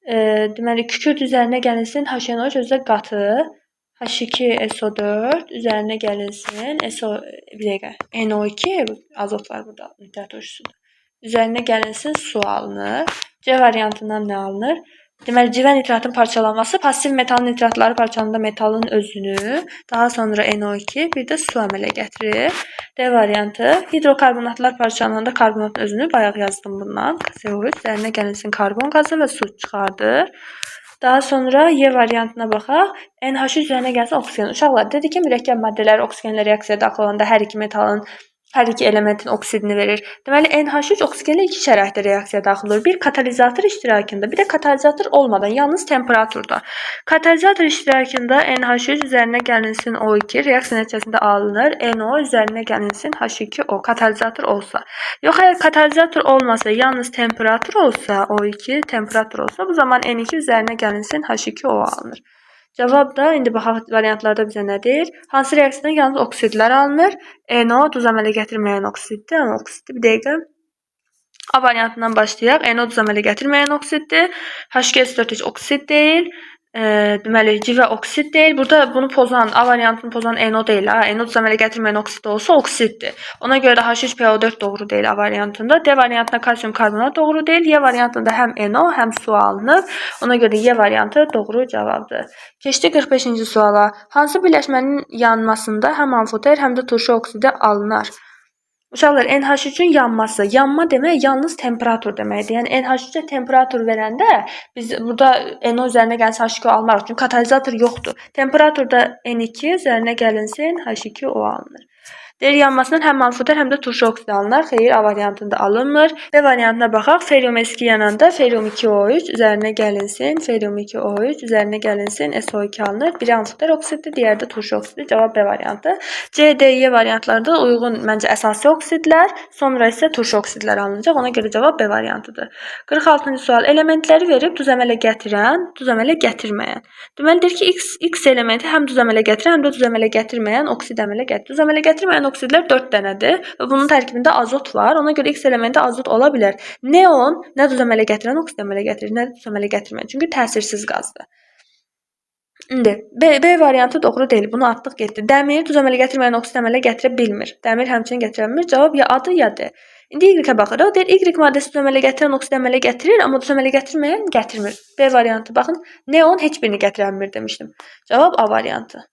Deməli kükürt üzərinə gəlinsin HNO3 özü də qatı. H2SO4 üzərinə gəlinsin bir dəqiqə. NO2 azot var burada, nitrat turşusudur. Üzərinə gəlinsin su alınır. C variantından nə alınır? Deməli civə nitratın parçalanması pasiv metal nitratları parçalananda metalın özünü, daha sonra NO2, bir də su əmələ gətirir. D variantı hidrokarbonatlar parçalananda karbonatın özünü bayaq yazdım bundan. CO3 üzərinə gəlinsin karbon qazı və su çıxardır. Daha sonra Y variantına baxaq. NH üzərinə gəlsin oksigen. Uşaqlar dedi ki, mürəkkəb maddələr oksigenlə reaksiyaya daxil olanda hər iki metalın hər iki elementin oksidini verir. Deməli NH3 oksigenlə iki şəraitdə reaksiyaya daxil olur. Bir katalizator iştirakında, bir də katalizator olmadan, yalnız temperaturda. Katalizator iştirakında NH3 üzərinə gəlinsin O2 reaksiya nəticəsində alınır. NO üzərinə gəlinsin H2O katalizator olsa. Yox, əgər katalizator olmasa, yalnız temperatur olsa, O2 temperatur olsa, bu zaman N2 üzərinə gəlinsin H2O alınır. Cavab da indi baxaq variantlarda bizə nə deyir? Hansı reaksiyadan yalnız oksidlər alınır? NO duz əmələ gətirməyən oksiddir, amma oksiddir. Bir dəqiqə. A variantından başlayaq. NO duz əmələ gətirməyən oksiddir. H2S4 heç oksid deyil. Deməli civə oksid deyil. Burada bunu pozan, A variantını pozan NO deyil. NO duz əmələ gətirməyən oksid olsa oksiddir. Ona görə də H3PO4 doğru deyil A variantında. D variantında kalsium karbonat doğru deyil. Y variantında həm NO, həm su alınır. Ona görə Y variantı doğru cavabdır. Keçdik 45-ci suala. Hansı birləşmənin yanmasında həm amfoter, həm də turşu oksidi alınır? Uşaqlar, NH3-ün yanması, yanma demək yalnız temperatur deməkdir. Yəni NH3-ə temperatur verəndə biz burada NO üzərinə gəlsin H2O almarıq. Çünki katalizator yoxdur. Temperaturda N2 üzərinə gəlinsin H2O alınır. Deyir yanmasından həm amfoter, həm də turşu oksidi alınır. Xeyr, A variantında alınmır. B variantına baxaq. Ferium S2 yananda ferium 2O3 üzərinə gəlinsin. Ferium 2O3 üzərinə gəlinsin SO2 alınır. Biri amfoter oksiddir, digəri də turşu oksididir. Cavab B variantı. C, D, E variantlarda uyğun məncə əsasi oksidlər, sonra isə turşu oksidlər alınacaq. Ona görə cavab B variantıdır. 46-cı sual. Elementləri verib duz əmələ gətirən, duz əmələ gətirməyən. Deməli deyir ki, X elementi həm duz əmələ gətirən, həm də duz əmələ gətirməyən oksid əmələ gətirir. Duz əmələ gətirməyən oksidlər 4 dənədir və bunun tərkibində azot var. Ona görə X elementi azot ola bilər. Neon nə duz əmələ gətirən oksid əmələ gətirir, nə duz əmələ gətirməyən. Çünki təsirsiz qazdır. İndi B variantı doğru deyil. Bunu atdıq getdi. Dəmir duz əmələ gətirməyən oksid əmələ gətirə bilmir. Dəmir həmçinin gətirə bilmir. Cavab ya A-dır ya D. İndi Y-ə baxırıq. Deyir Y maddəsi duz əmələ gətirən oksid əmələ gətirir, amma duz əmələ gətirməyən gətirmir. B variantı baxın. Neon heç birini gətirə bilmir demişdim. Cavab A variantı.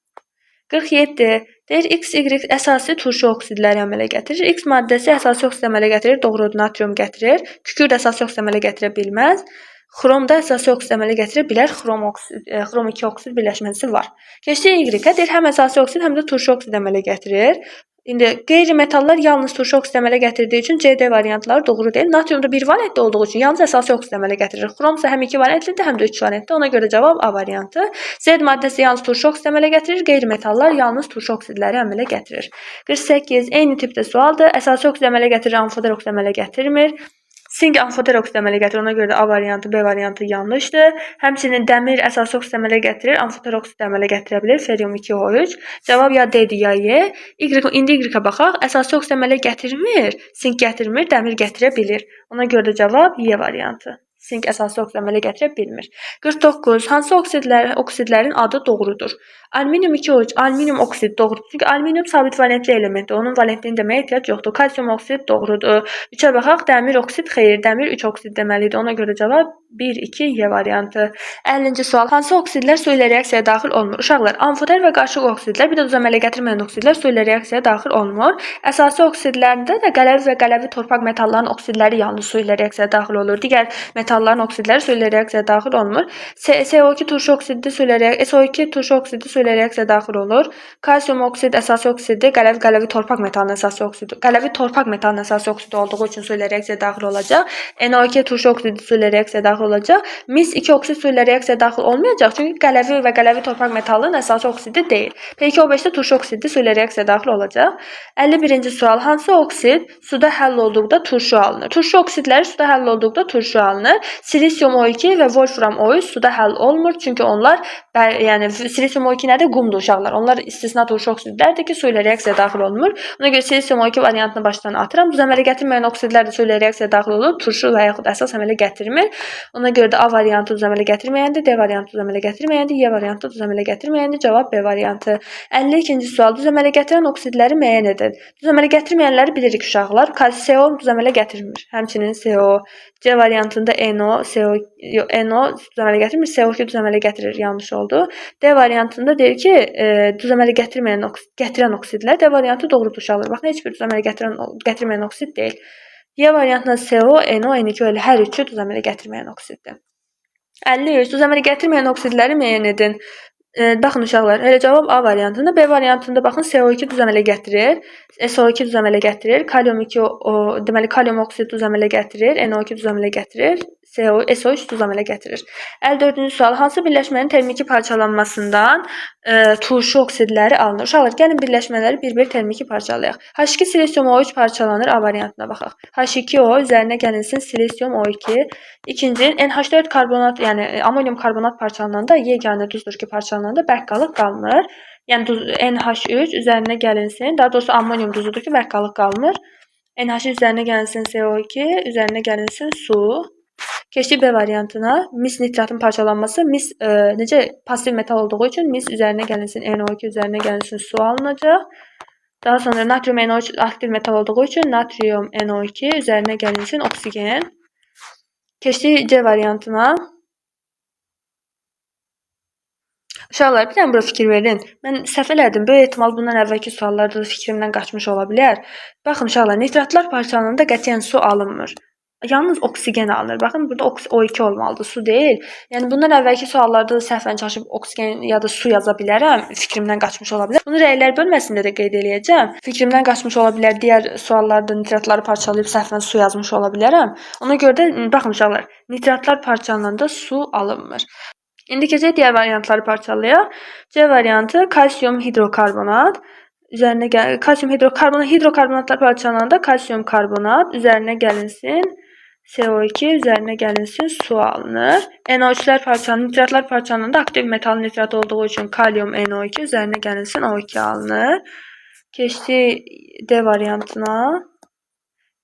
47. Deyir X, Y əsasi turşu oksidləri əmələ gətirir. X maddəsi əsasi oksid əmələ gətirir, doğrudur, natrium gətirir. Kükürt əsasi oksid əmələ gətirə bilməz. Xrom da əsasi oksid əmələ gətirə bilər. Xrom 2 oksid birləşməsi var. Keçdik Y-ə. Deyir həm əsasi oksid, həm də turşu oksid əmələ gətirir. İndi qeyri-metallar yalnız turşu oksid əmələ gətirdiyi üçün C, D variantları doğru deyil. Natriumda 1 valentli olduğu üçün yalnız əsasi oksid əmələ gətirir. Xrom isə həm 2 valentlidir, həm də 3 valentli. Ona görə cavab A variantı. Z maddəsi yalnız turşu oksid əmələ gətirir. Qeyri-metallar yalnız turşu oksidləri əmələ gətirir. 48. Eyni tipdə sualdır. Əsasi oksid əmələ gətirir, amfoter oksid əmələ gətirmir. Sink amfoter oksid əmələ gətirir. Ona görə də A variantı, B variantı yanlışdır. Həmçinin dəmir əsasi oksid əmələ gətirir, amfoter oksid əmələ gətirə bilir. Ferium 2O3. Cavab ya D-dir, ya Y. İndi Y-ə baxaq. Əsasi oksid əmələ gətirmir, sink gətirmir, dəmir gətirə bilir. Ona görə də cavab Y variantı. Sink əsasi oksid əmələ gətirə bilmir. 49. Hansı oksidlərin adı doğrudur? Alüminium 2O3, alüminium oksid doğrudur. Çünki alüminium sabit valentli elementdir. Onun valentliyini deməyə ehtiyac yoxdur. Kalsium oksid doğrudur. 3-ə baxaq. Dəmir oksid xeyr. Dəmir 3 oksid deməlidir. Ona görə cavab 1, 2, Y variantı. 50-ci sual. Hansı oksidlər su ilə reaksiyaya daxil olmur? Uşaqlar, amfoter və qarışıq oksidlər, bir də duz əmələ gətirməyən oksidlər su ilə reaksiyaya daxil olmur. Əsasi oksidlərdə də qələvi və qələvi torpaq metalların oksidləri yalnız su ilə reaksiyaya daxil olur. Digər metalların oksidləri su ilə reaksiyaya daxil olmur. SO2 turşu oksidi su ilə SO2 turşu oksidi su ilə reaksiyaya daxil olur. Kalsium oksid əsasi oksidi, qələvi torpaq metalının əsasi oksidi. Qələvi torpaq metalının əsasi oksidi olduğu üçün su ilə reaksiyaya daxil olacaq. NO2 turşu oksidi su ilə reaksiyaya daxil olacaq. Mis2 oksid su ilə reaksiyaya daxil olmayacaq. Çünki qələvi və qələvi torpaq metalının əsasi oksidi deyil. P2O5-də turşu oksidi su ilə reaksiyaya daxil olacaq. 51-ci sual. Hansı oksid suda həll olduqda turşu alınır? Turşu oksidləri suda həll olduqda turşu alınır. Silisium O2 və Wolfram O3 suda həll olmur. Çünki onlar yəni silisium O2 nədir? Qumdur uşaqlar. Onlar istisna turşu oksidlərdir ki, su ilə reaksiyaya daxil olmur. Ona görə silisium O2 variantını başdan atıram. Duz əmələ gətirməyən oksidlər də su ilə reaksiyaya daxil olur. Turşu və yaxud əsas əmələ gətirmir. Ona görə də A variantı duz əmələ gətirməyəndir, D variantı duz əmələ gətirməyəndir, Y variantı duz əmələ gətirməyəndir. Cavab B variantı. 52-ci sual. Duz əmələ gətirən oksidləri müəyyən edin. Duz əmələ gətirməyənləri bilirik uşaqlar. CO duz əmələ gətirmir. Həmçinin CO. C variantında NO, CO, NO duz əmələ gətirmir, CO2 duz əmələ gətirir. Yanlış oldu. D variantında deyir ki, duz əmələ gətirən oksidlər. D variantı doğrudur uşaqlar. Baxın, heç bir duz əmələ gətirməyən oksid deyil. Y variantında CO, NO, N2 elə hər üçü duz əmələ gətirməyən oksiddir. 53. Duz əmələ gətirməyən oksidləri müəyyən edin. Baxın uşaqlar, elə cavab A variantında. B variantında baxın CO2 duz əmələ gətirir, SO2 duz əmələ gətirir, kalium 2 deməli kalium oksid duz əmələ gətirir, NO2 duz əmələ gətirir, SO3 duz əmələ gətirir. 54-cü sual. Hansı birləşmənin termiki parçalanmasından turşu oksidləri alınır? Uşaqlar, gəlin birləşmələri bir-bir termiki parçalayaq. H2 silisium O3 parçalanır. A variantına baxaq. H2O üzərinə gəlinsin silisium O2. İkinci, NH4 karbonat, yəni amonium karbonat parçalananda yeganə duzdur ki, parçalananda bərk qalıq qalmır. Yəni NH3 üzərinə gəlinsin, daha doğrusu amonium duzudur ki, bərk qalıq qalmır. NH üzərinə gəlinsin CO2, üzərinə gəlinsin su. Keçdik B variantına. Mis nitratın parçalanması. Mis necə pasiv metal olduğu üçün mis üzərinə gəlinsin NO2, üzərinə gəlinsin su alınacaq. Daha sonra natrium NO3 aktiv metal olduğu üçün natrium NO2 üzərinə gəlinsin oksigen. Keçdik C variantına. Uşaqlar, bir dənə bura fikir verin. Mən səhv elədim. Böyük ehtimal bundan əvvəlki suallarda fikrimdən qaçmış ola bilər. Baxın uşaqlar, nitratlar parçalananda qətiyyən su alınmır. Yalnız oksigen alınır. Baxın, burada O2 olmalıdır, su deyil. Yəni bundan əvvəlki suallarda da səhvən çalışıb oksigen ya da su yaza bilərəm. Fikrimdən qaçmış ola bilər. Bunu rəylər bölməsində də qeyd eləyəcəm. Fikrimdən qaçmış ola bilər. Digər suallarda nitratları parçalayıb səhvən su yazmış ola bilərəm. Ona görə də baxın uşaqlar, nitratlar parçalananda su alınmır. İndi keçək digər variantları parçalayaq. C variantı kalsium hidrokarbonat. Üzərinə kalsium hidrokarbonatlar parçalananda kalsium karbonat üzərinə gəlinsin CO2, üzərinə gəlinsin su alınır. NO3'lər parçalanır, nitratlar parçalananda aktiv metal nitrat olduğu üçün kalium NO2 üzərinə gəlinsin O2 alınır. Keçdi D variantına.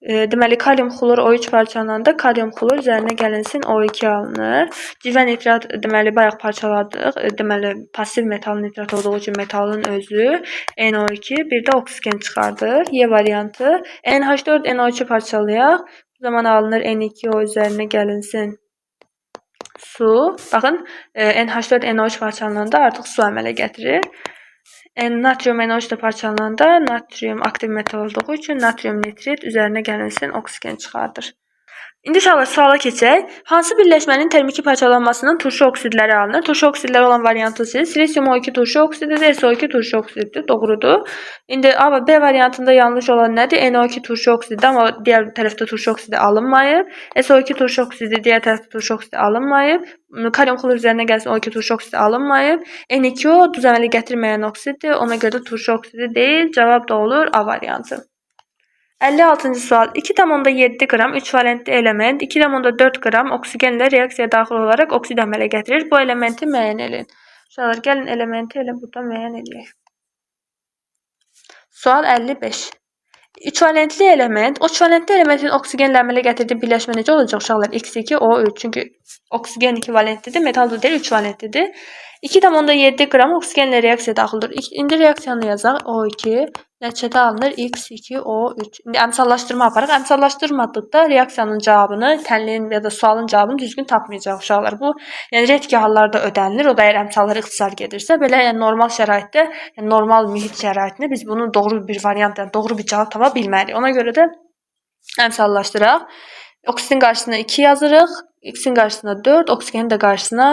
Deməli, kalium xlor O3 parçalananda kalium xlor üzərinə gəlinsin O2 alınır. Civə nitrat, deməli, bayaq parçaladıq. Deməli, pasiv metal nitrat olduğu üçün metalın özü NO2, bir də oksigen çıxardır. Y variantı. NH4 NO3'ü parçalayaq. Bu zaman alınır N2O üzərinə gəlinsin su. Baxın, NH4 NO3 parçalananda artıq su əmələ gətirir. Natrium NO3 da parçalananda natrium aktiv metal olduğu üçün natrium nitrit üzərinə gəlinsin oksigen çıxardır. İndi uşaqlar, suala keçək. Hansı birləşmənin termiki parçalanmasından turşu oksidləri alınır? Turşu oksidləri olan variantı silisium O2 turşu oksididir, SO2 turşu oksididir. Doğrudur. İndi A və B variantında yanlış olan nədir? NO2 turşu oksididir, amma digər tərəfdə turşu oksidi alınmayıb. SO2 turşu oksidi, digər tərəfdə turşu oksidi alınmayıb. Kalium xlor üzərinə gəlsin O2 turşu oksidi alınmayıb. N2O duz əmələ gətirməyən oksiddir. Ona görə də turşu oksidi deyil. Cavab da olur A variantı. 56-cı sual. 2,7 qram 3 valentli element 2,4 qram oksigenlə reaksiyaya daxil olaraq oksid əmələ gətirir. Bu elementi müəyyən edin. Uşaqlar, gəlin elementi elə burada müəyyən edək. Sual 55. 3 valentli element, 3 valentli elementin oksigenlə əmələ gətirdiyi birləşmə necə olacaq uşaqlar? X2O3. Çünki oksigen 2 valentlidir, metal da deyil, 3 valentlidir. 2,7 qram oksigenlə reaksiyaya daxildir. İndi reaksiyanı yazaq. O2 nəticədə alınır X2O3. İndi əmsallaşdırma aparaq. Əmsallaşdırmadıqda reaksiyanın cavabını, tənliyin ya da sualın cavabını düzgün tapmayacaq uşaqlar. Bu, yəni retki hallarda ödənilir. O da əgər əmsallara ixtisar gedirsə, belə yəni normal şəraitdə, yəni normal mühit şəraitində biz bunu doğru bir variant, yəni doğru bir cavab tapa bilmərik. Ona görə də əmsallaşdıraq. Oksidin qarşısına 2 yazırıq. X-in qarşısına 4, oksigenin də qarşısına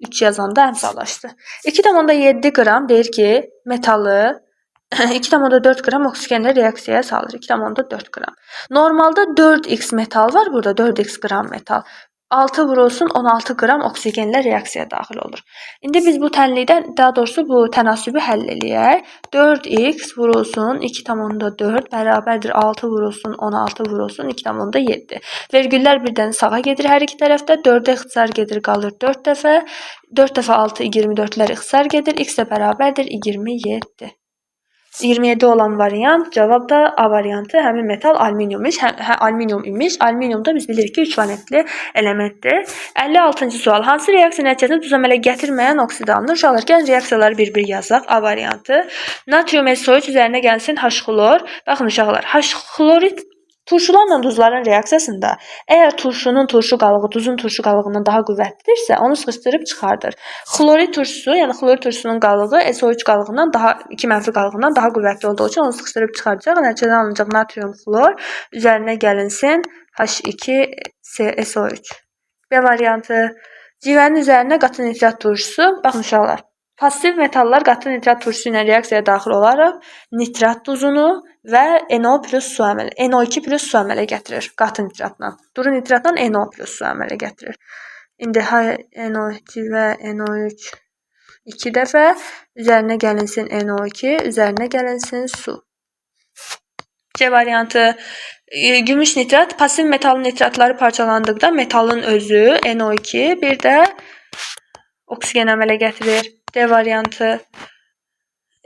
3 yazanda əmsallaşdı. 2,7 qram deyir ki, metalı 2,4 qram oksigenlə reaksiyaya salır. 2,4 qram. Normalda 4x metal var burada, 4x qram metal. 6 vurulsun 16 qram oksigenlə reaksiyaya daxil olur. İndi biz bu tənlikdən, daha doğrusu bu tənasübü həll eləyək. 4x vurulsun 2,4 bərabərdir 6 vurulsun 16 vurulsun 2,7. Vergüllər birdən sağa gedir hər iki tərəfdə. 4-ə ixtisar gedir, qalır 4 dəfə. 4 dəfə 6 24-lər ixtisar gedir. X də bərabərdir 27. 27 olan variant, cavab da A variantı, həmin metal alüminium imiş. Alüminium da biz bilirik ki 3 valentli elementdir. 56-cı sual. Hansı reaksiya nəticəsində duz əmələ gətirməyən oksid alınır? Uşaqlar, gəlin reaksiyaları bir-bir yazaq. A variantı. Natrium SO3 üzərinə gəlsin H-xlor. Baxın uşaqlar, H-xlorid turşularla duzların reaksiyasında əgər turşu qalığı duzun turşu qalığından daha qüvvətlidirsə, onu sıxışdırıb çıxardır. Xlorid turşusu, yəni xlorid turşusunun qalığı SO3 qalığından daha 2 mənfi qalığından daha qüvvətli olduğu üçün onu sıxışdırıb çıxardacaq. Nəticədən alınacaq natrium xlor, üzərinə gəlinsin H2SO3. B variantı. Civənin üzərinə qatı nitrat turşusu. Baxın uşaqlar, pasiv metallar qatı nitrat turşusu ilə reaksiyaya daxil olaraq nitrat duzunu və NO plus su əmələ, NO2 plus su əmələ gətirir qatı nitratla. Duru nitratla NO plus su əmələ gətirir. İndi NO2 və NO3 2 dəfə, üzərinə gəlinsin NO2, üzərinə gəlinsin su. C variantı. Gümüş nitrat, pasiv metalın nitratları parçalandıqda metalın özü NO2, bir də oksigen əmələ gətirir. D variantı.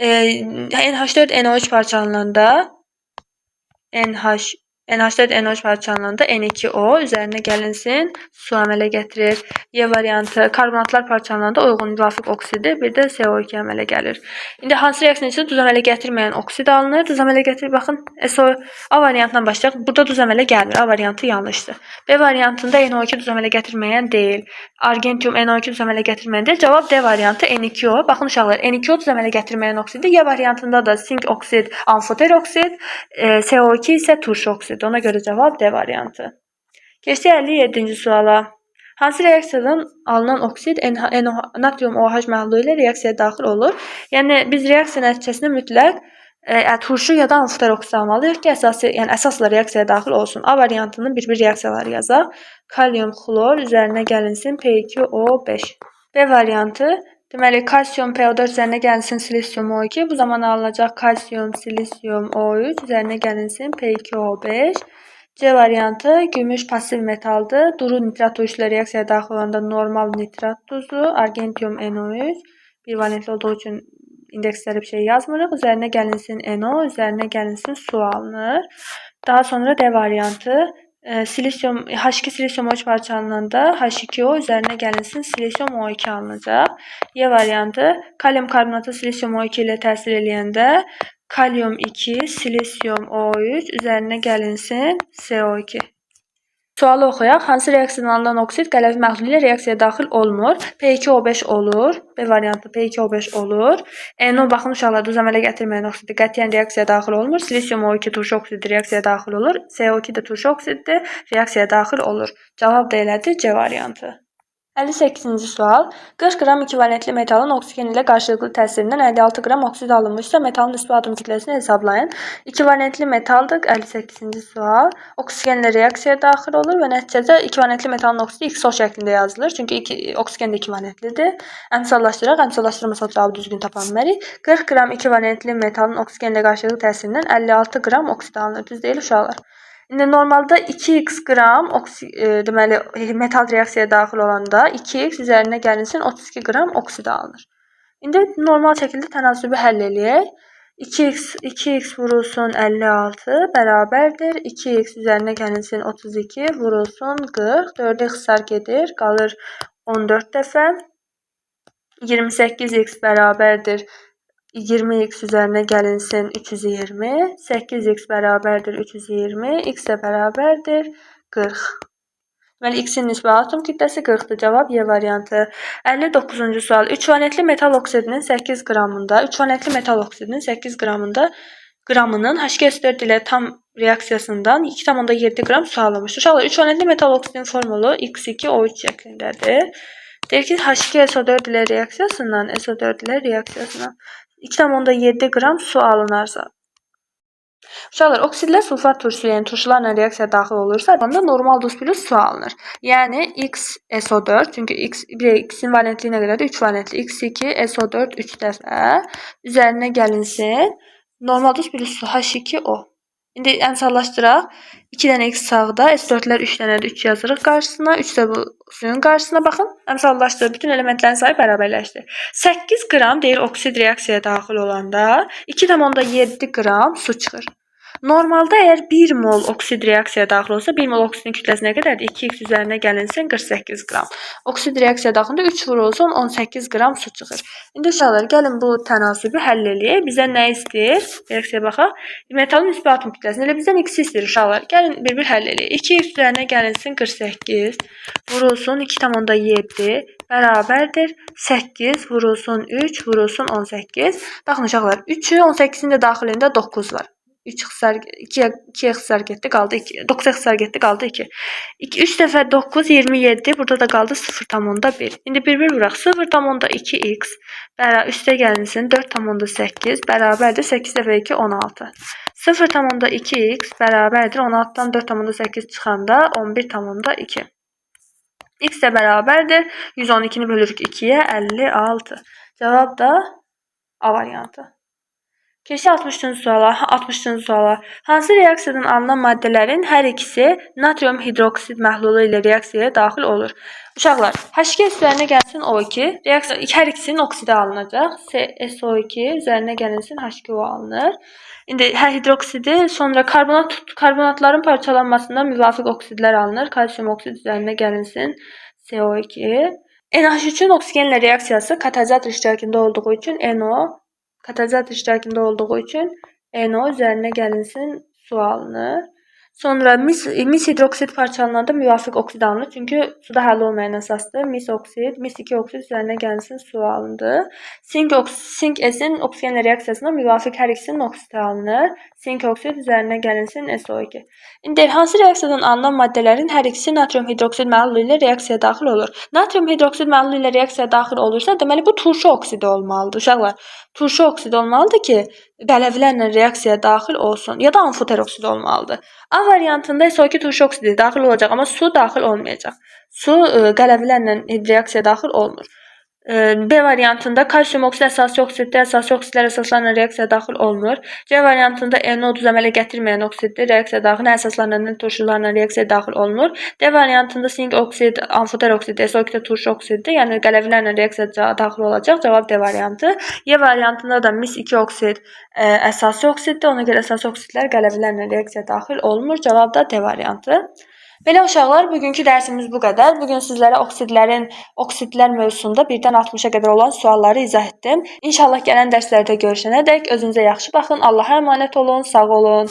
NH4NO3 parçalananda NH4NO3 parçalananda N2O üzərinə gəlinsin su əmələ gətirir. Y variantı. Karbonatlar parçalananda uyğun müvafiq oksidi, bir də CO2 əmələ gəlir. İndi hansı reaksiya üçün duz əmələ gətirməyən oksid alınır? Duz əmələ gətirir, baxın, A variantından başlayaq. Burada duz əmələ gəlmir. A variantı yanlışdır. B variantında NO2 duz əmələ gətirməyən deyil. Argentium NO2 duz əmələ gətirməyən deyil. Cavab D variantı N2O. Baxın uşaqlar, N2O duz əmələ gətirməyən oksiddir. Y variantında da sink oksid, amfoter oksid, CO2 isə turşu oksid. Ona görə cavab D variantı. Keçdik 57-ci suala. Hansı reaksiyadan alınan oksid natrium OH məhlulu ilə reaksiyaya daxil olur? Yəni biz reaksiya nəticəsində mütləq turşu ya da amfoter oksid almalıyıq ki, əsasla reaksiyaya daxil olsun. A variantının bir-bir reaksiyaları yazaq. Kalium xlor üzərinə gəlinsin P2O5. B variantı. Deməli, kalsium PO4 üzərinə gəlinsin silisium O2. Bu zaman alınacaq kalsium, silisium O3 üzərinə gəlinsin P2O5. C variantı. Gümüş pasiv metaldır. Duru nitrat turşu ilə reaksiyaya daxil olanda normal nitrat tuzu, argentium NO3. Bir valentli olduğu üçün indeksləri bir şey yazmırıq. Üzərinə gəlinsin NO, üzərinə gəlinsin su alınır. Daha sonra D variantı. Silisium, H2 silisium O3 parçalananda H2O üzərinə gəlinsin silisium O2 alınacaq. Y variantı. Kalium karbonatı silisium O2 ilə təsir eləyəndə kalium 2, silisium O3 üzərinə gəlinsin CO2. Sualı oxuyaq. Hansı reaksiyadan alınan oksid qələvi məhlulu ilə reaksiyaya daxil olmur? P2O5 olur. B variantı P2O5 olur. NO, baxın uşaqlar, duz əmələ gətirməyən oksidi qətiyyən reaksiyaya daxil olmur. Silisium O2 turşu oksidi reaksiyaya daxil olur. CO2 də turşu oksiddir, reaksiyaya daxil olur. Cavab da elədir C variantı. 58-ci sual. 40 qram ekvivalentli metalın oksigen ilə qarşılıqlı təsirindən 56 qram oksid alınmışsa, metalın nisbi atom kütləsini hesablayın. Ekvivalentli metaldır. 58-ci sual. Oksigenlə reaksiyaya daxil olur və nəticədə ekvivalentli metalın oksidi XO şəklində yazılır. Çünki oksigen də ekvivalentlidir. Əmsallaşdıraq, əmsallaşdırmasaq cavabı düzgün tapa bilmərik. 40 qram ekvivalentli metalın oksigen ilə qarşılıqlı təsirindən 56 qram oksid alınır. Düz deyil uşaqlar? İndi normalda 2x qram deməli metal reaksiyaya daxil olanda 2x üzərinə gəlinsin 32 qram oksid alınır. İndi normal şəkildə tənasübü həll eləyək. 2x vurulsun 56 bərabərdir. 2x üzərinə gəlinsin 32 vurulsun 40. 4-ə ixtisar gedir, qalır 14 dəfə. 28x bərabərdir 20x üzərinə gəlinsin 320, 8x bərabərdir 320, x də bərabərdir 40. Deməli, x-in nisbi atom kütləsi 40-dır. Cavab Y variantı. 59-cu sual. 3 valentli metal oksidinin 8 qramının H2S4 ilə tam reaksiyasından 2,7 qram su alınmışdır. Uşaqlar, 3 valentli metal oksidinin formulu X2O3 şəklindədir. Deyir ki, H2SO4 ilə reaksiyasından 2,7 qram su alınarsa. Uşaqlar, oksidlər sulfat turşusu, yəni turşularla reaksiyaya daxil olursa, onda normal duz plus su alınır. Yəni XSO4, çünki X-in valentliyinə görə də 3 valentli. X2 SO4 3 dəfə üzərinə gəlinsin. Normal duz plus su H2O. İndi əmsallaşdıraq. 2 dənə X sağda, S4-lər 3 dənədir. 3 yazırıq qarşısına. 3 də bu suyun qarşısına baxın. Əmsallaşdırıb bütün elementlərin sayı bərabərləşdir. 8 qram deyir oksid reaksiyaya daxil olanda 2,7 qram su çıxır. Normalda əgər 1 mol oksid reaksiyaya daxil olsa, 1 mol oksidin kütləsi nə qədərdir? 2x üzərinə gəlinsin 48 qram. Oksid reaksiyaya daxilində 3 vurulsun 18 qram su çıxır. İndi uşaqlar, gəlin bu tənasübü həll eləyək. Bizdən nə istəyir? Reaksiyaya baxaq. Metalın nisbi atom kütləsini elə bizdən x istəyir uşaqlar. Gəlin bir-bir həll eləyək. 2x üzərinə gəlinsin 48 vurulsun 2,7 bərabərdir 8 vurulsun 3 vurulsun 18. Baxın uşaqlar, 3-ü 18-in də daxilində 9 var. 3 ixtisar 2-yə ixtisar getdi, qaldı 2. 9-a ixtisar getdi, qaldı 2. 3 dəfə 9 27, burada da qaldı 0,1. İndi bir-bir vuraq. 0,2x üstə gəlinsin 4,8 bərabərdir 8 dəfə 2 16. 0,2x bərabərdir 16-dan 4,8 çıxanda 11,2. X də bərabərdir 112-ni bölürük 2-yə 56. Cavab da A variantı. Keçək 60-cı suala. 60-cı suala. Hansı reaksiyadan alınan maddələrin hər ikisi natrium hidroksid məhlulu ilə reaksiyaya daxil olur? Uşaqlar, H2 üzərinə gəlsin O2. Reaksiya hər ikisinin oksidi alınacaq. SO2 üzərinə gəlinsin H2O alınır. İndi hidroksidi, sonra karbonatların parçalanmasından müvafiq oksidlər alınır. Kalsium oksid üzərinə gəlinsin CO2. NH3-ün oksigenlə reaksiyası katalizator iştirakında olduğu üçün katalizator iştirakında olduğu üçün NO üzərinə gəlinsin su alınır. Sonra mis hidroksid parçalananda müvafiq oksid alınır. Çünki suda həll olmayan əsasdır. Mis 2 oksid üzərinə gəlinsin su alındı. Sink S-in oksigenlə reaksiyasına müvafiq hər ikisinin oksidi alınır. Sink oksid üzərinə gəlinsin SO2. İndi hansı reaksiyadan alınan maddələrin hər ikisi natrium hidroksid məhlulu ilə reaksiyaya daxil olur? Natrium hidroksid məhlulu ilə reaksiyaya daxil olursa, deməli bu turşu oksidi olmalıdır. Uşaqlar, turşu oksidi olmalıdır ki, qələvlərlə reaksiyaya daxil olsun. Ya da amfoter oksidi olmalıdır. A variantında SO2 turşu oksidi daxil olacaq, amma su daxil olmayacaq. Su qələvlərlə reaksiyaya daxil olmur. B variantında kalsium oksid əsaslı oksiddir. Əsaslı oksidlər əsaslarla reaksiyaya daxil olmur. C variantında NO duz əmələ gətirməyən oksiddir. Reaksiyaya daxil əsaslarla turşularla reaksiyaya daxil olmur. D variantında sink oksid, amfoter oksid, SO2 turşu oksiddir. Yəni qələvlərlə reaksiyaya daxil olacaq. Cavab D variantı. Y variantında da mis 2 oksid əsaslı oksiddir. Ona görə əsaslı oksidlər qələvlərlə reaksiyaya daxil olmur. Cavab da D variantı. Belə uşaqlar, bugünkü dərsimiz bu qədər. Bugün sizlərə oksidlər mövzusunda 1-dən 60-a qədər olan sualları izah etdim. İnşallah gələn dərslərdə görüşənədək özünüzə yaxşı baxın. Allaha əmanət olun, sağ olun.